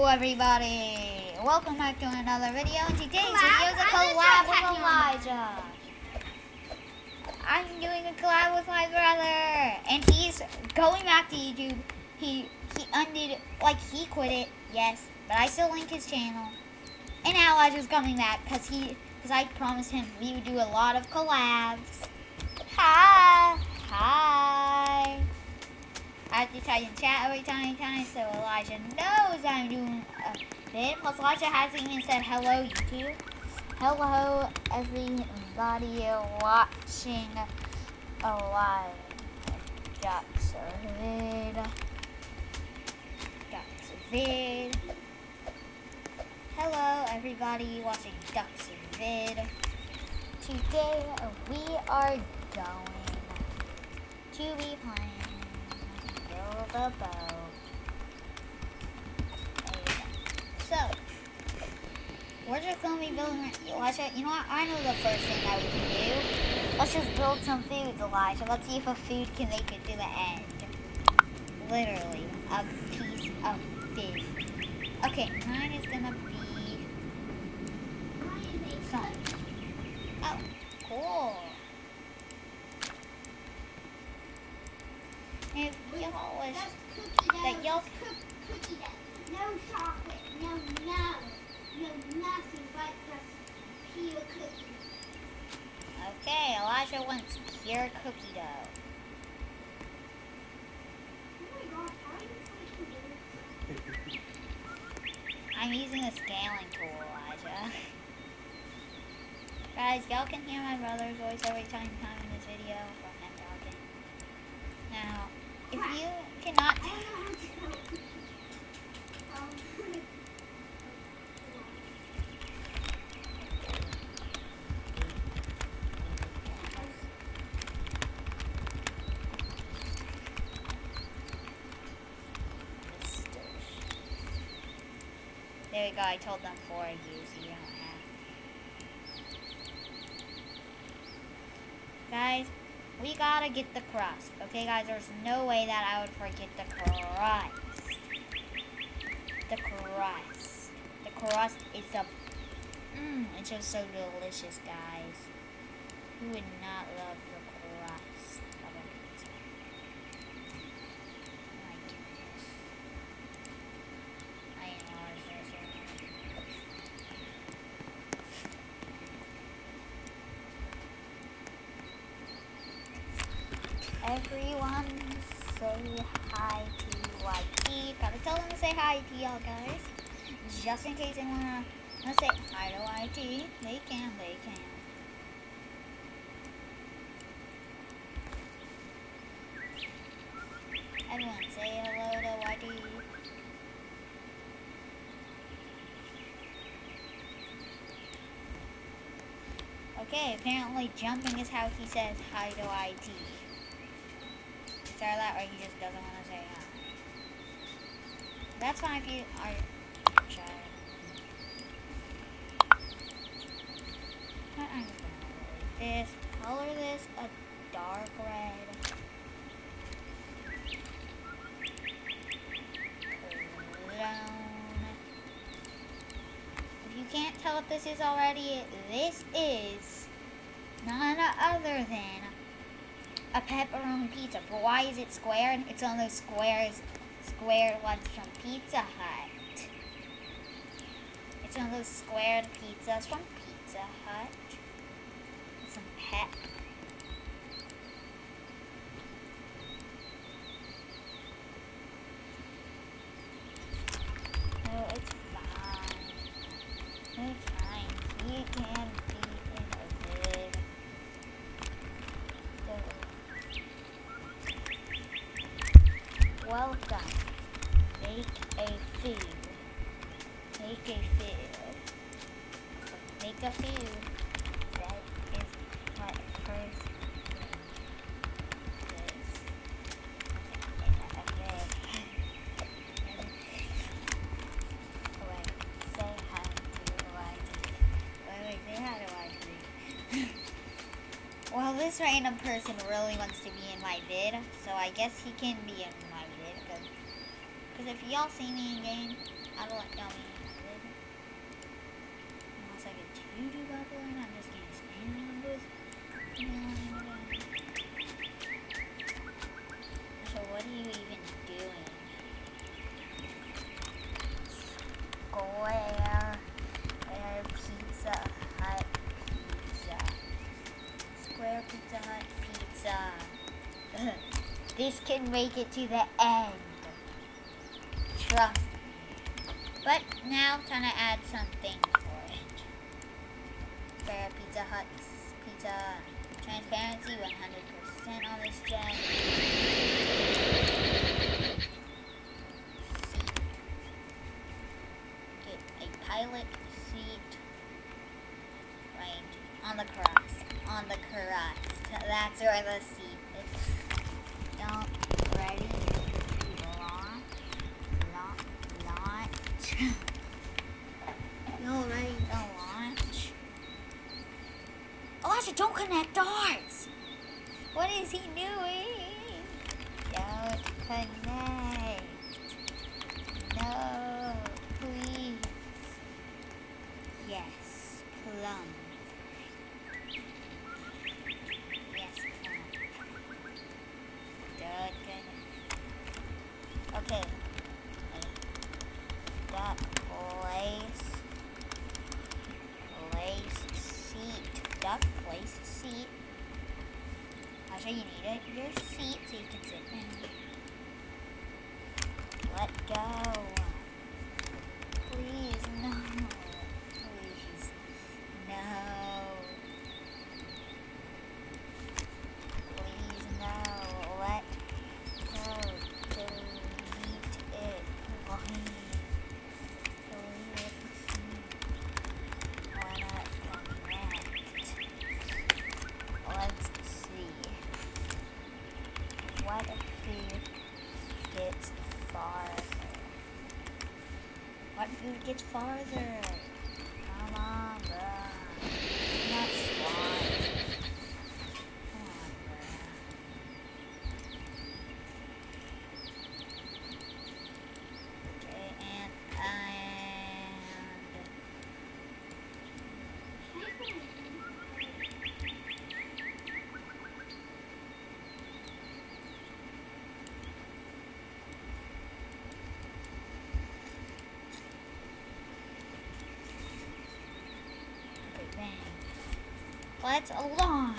Everybody, welcome back to another video. And today's video is a collab with Elijah. I'm doing a collab with my brother, and he's going back to YouTube. He undid, like, he quit it, yes, but I still link his channel. And now Elijah's coming back because I promised him we would do a lot of collabs. Hi. I have to try and chat every time, so Elijah knows I'm doing a vid. Plus, Elijah hasn't even said hello, YouTube. Hello, everybody watching a live Ducks vid. Hello, everybody watching Ducks vid. Today, we are going to be playing the boat. So, we're just going to be building, Elijah, you know what, I know the first thing that we can do. Let's just build some food, Elijah. Let's see if a food can make it to the end. Literally, a piece of food. Okay, mine is going to be some. Oh, cool. If y'all wish that y'all cookie dough. No chocolate, no nothing but just pure cookie. Okay, Elijah wants pure cookie dough. Oh my god, how are you freaking doing? I'm using the scaling tool, Elijah. Guys, y'all can hear my brother's voice every time in this video from him talking. Now, if you cannot... I don't know how to spell cookie. There you go, I told them 4 of you, so you don't have. Guys, we gotta get the crust. Okay, guys, there's no way that I would forget the crust. The crust is it's just so delicious, guys. Who would not love the crust of a pizza? My goodness. I know it's so everyone say hi to YT. Gotta tell them to say hi to y'all, guys. Just in case they wanna say hi to YT. They can. Everyone say hello to YT. Okay, apparently jumping is how he says hi to YT. Is that or he just doesn't want to say hi? That's fine if you are shy. I'm just gonna color this a dark red. If you can't tell what this is already, this is none other than a pepperoni pizza. But why is it square? It's on those square ones from Pizza Hut. It's one of those squared pizzas from Pizza Hut. Some pep. No, it's fine. It's fine. You can be in a vid. Welcome. Make a food. Make a food. That is what first is. Wait, say hi to YT. Wait, say hi to YT. Well, this random person really wants to be in my vid, so I guess he can be in my vid, because Because if y'all see me in game, I will let y'all be included. Unless I get too popular and I'm just getting spammed on booth. So what are you even doing? Square Pizza Hut pizza. Square Pizza Hut pizza. This can make it to the end. Trust me. But now time to add something for it. Square Pizza Hut's pizza. Transparency 100% on this gen. Seat. Get a pilot seat. Right. On the crust. On the crust. That's where the seat is. Don't. Ready? Launch. No, ready to launch. Elijah, don't connect ours. What is he doing? Don't connect. No, please. Yes, plum. Yes, plum. Don't connect. Okay. That place seat. Duck place seat. Asha, you need your seat so you can sit down. Let go. Please, no. Please, no. Please, no. Let go. Delete it. Please. Let's see. What if food gets farther? What food gets farther? Come on, bro. Not slime. Come on, bro. Okay, and let's launch.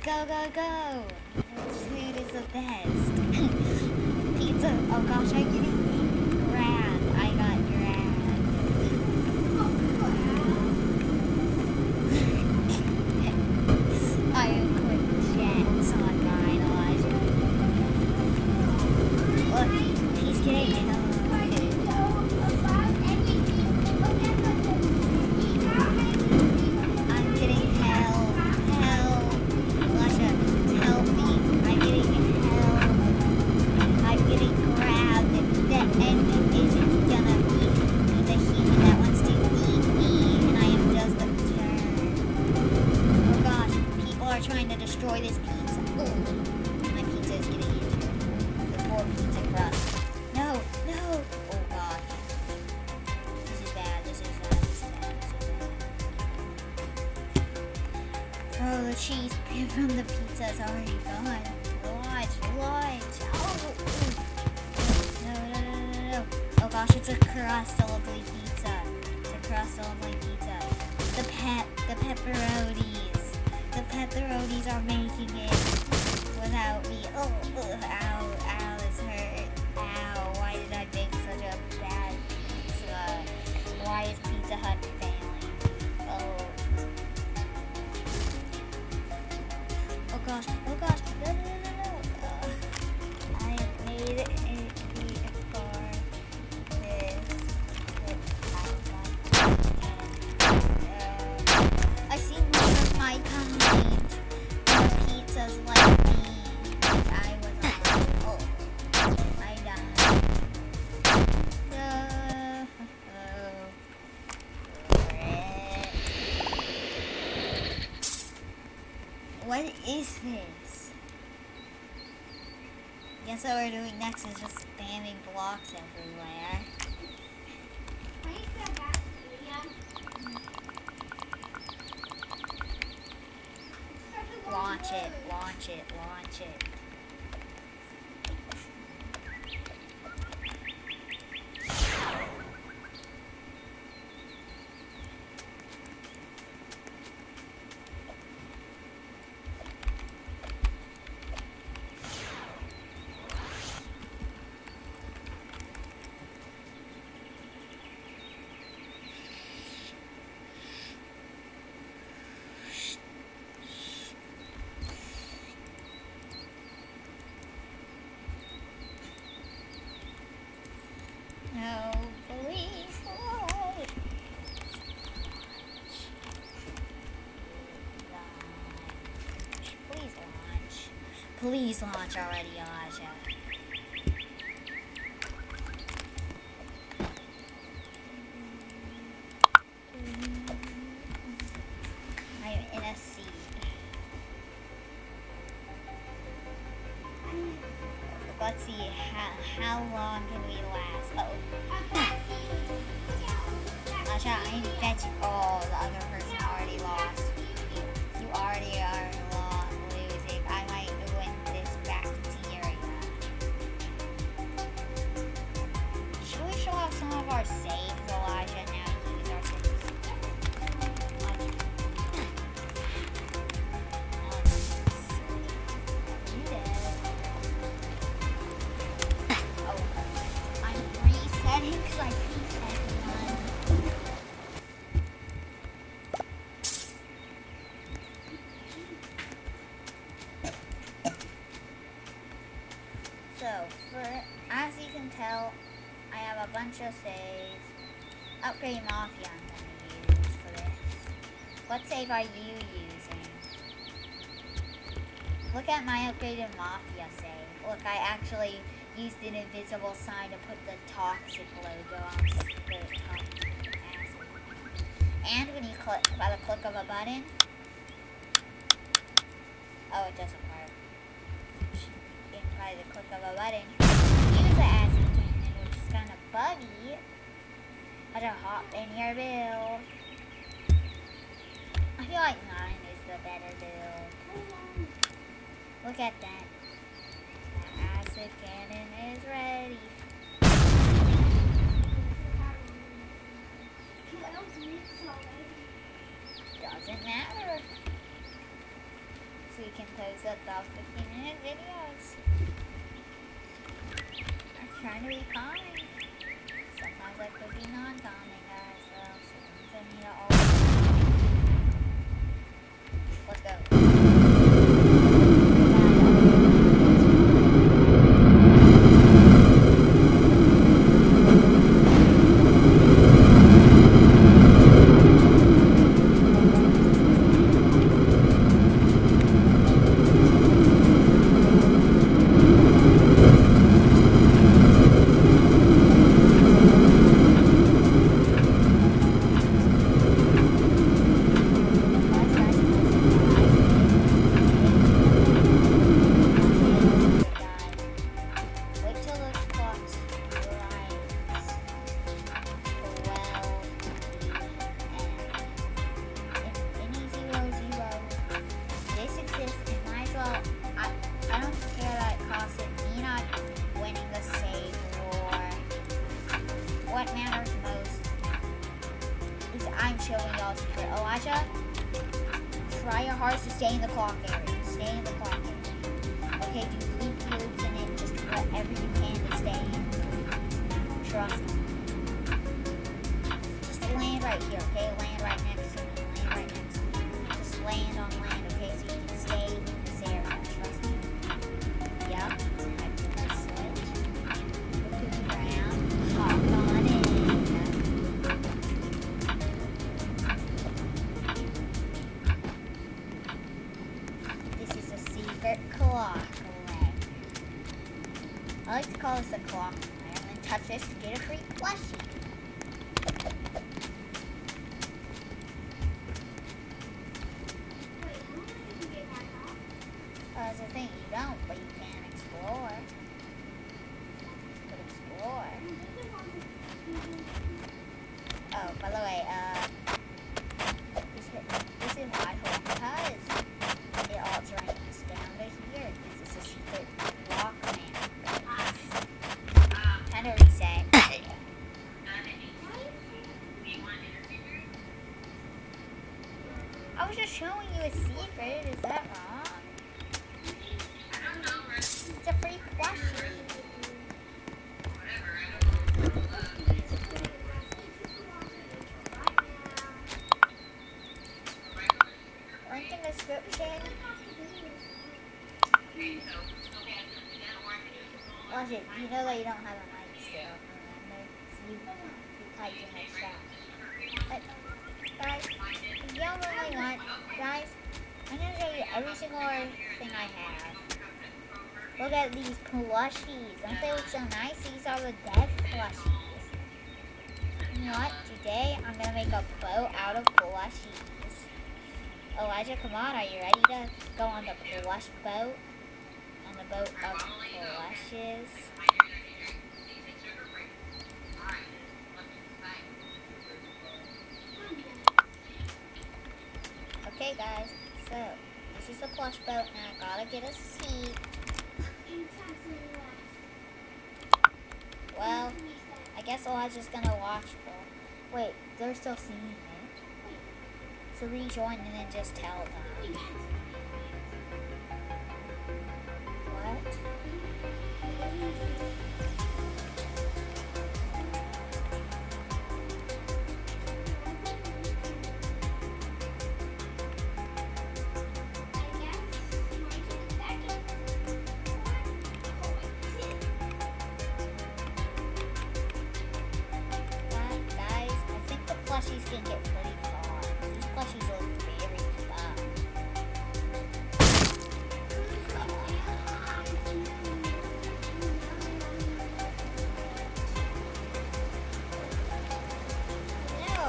Go, go, go. Which food is the best? Pizza. Oh gosh, I'm getting grabbed. I got grabbed. I am quick jets on mine, Elijah. Look, he's getting it. Trying to destroy this pizza. Ooh, my pizza is getting into the poor pizza crust. No, no. Oh god. This is bad. This is bad. This is bad. This is bad. Oh, the cheese from the pizza is already gone. Watch. Oh. No. Oh gosh, it's a crust-ugly pizza. It's a crust-ugly pizza. The pepperonis. The pepperonis are making it without me. Oh, ow, this hurt. Ow, why did I make such a bad pizza? Why is Pizza Hut failing? Oh gosh, no. I made it for this. I see more of my kind. Pizzas like me. I was I died. What is this? Yes, guess what we're doing next is just spamming blocks everywhere. Can you step back to the video? It's such a long Launch it, road. launch it, launch it. No, please launch. Please launch. Please launch already, Elijah. I'm in a seat. Let's see how long can we last. Elijah, I bet you. Oh, the other person already lost. You already are losing. I might win this bacteria. Should we show off some of our saves, Elijah? Now use our saves. Oh, I'm resetting because I keep checking on. So, as you can tell, I have a bunch of saves. Upgrade Mafia I'm going to use for this. What save are you using? Look at my upgraded Mafia save. Look, I actually used an invisible sign to put the toxic logo on the top acid. And when you click, by the click of a button, oh, it doesn't work. By the click of a button, use the acid cannon, which is kind of buggy. I just hop in your build. I feel like 9 is the better build. Look at that. The acid cannon is ready. Doesn't matter. So you can post up about 15-minute videos. I'm trying to be kind. Sometimes I could be non-calming, guys. So sometimes I need to always. Let's go. What matters most is I'm showing y'all secret. Elijah, try your hardest to stay in the clock area. Stay in the clock area. Okay, do loop loops in it. Just whatever you can to stay in. Trust me. Just land right here, okay? Land right next to me. Land right next to me. Just land on land, okay? So you can stay in this area. Trust me. Yep. Switch. Look to the ground. Hop on in. This is a secret clock land. I like to call this a clock land. And touch this to get a free plushie. That's the thing, you don't, but you can explore. showing you a secret. Is that wrong? It's a free plushie. Link in the description. Watch it. You know that you don't have a mic still. Remember? So you typed in like that. But, guys, if you don't really want, guys, I'm going to show you every single thing I have. Look at these plushies. Don't they look so nice? These are the death plushies. You know what? Today, I'm going to make a boat out of plushies. Elijah, come on. Are you ready to go on the plush boat? On the boat of plushes. Okay, guys. So, this is the plush boat. Now, I gotta get a seat. Well, I guess Elijah's gonna watch. Wait, they're still seeing it. So rejoin and then just tell them. What? Guys, I think the plushies can get pretty far. These plushies look very fun. No.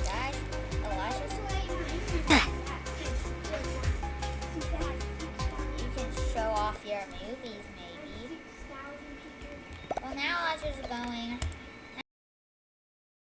Guys, Elijah's you can show off your movies, maybe. Well, now Elijah's going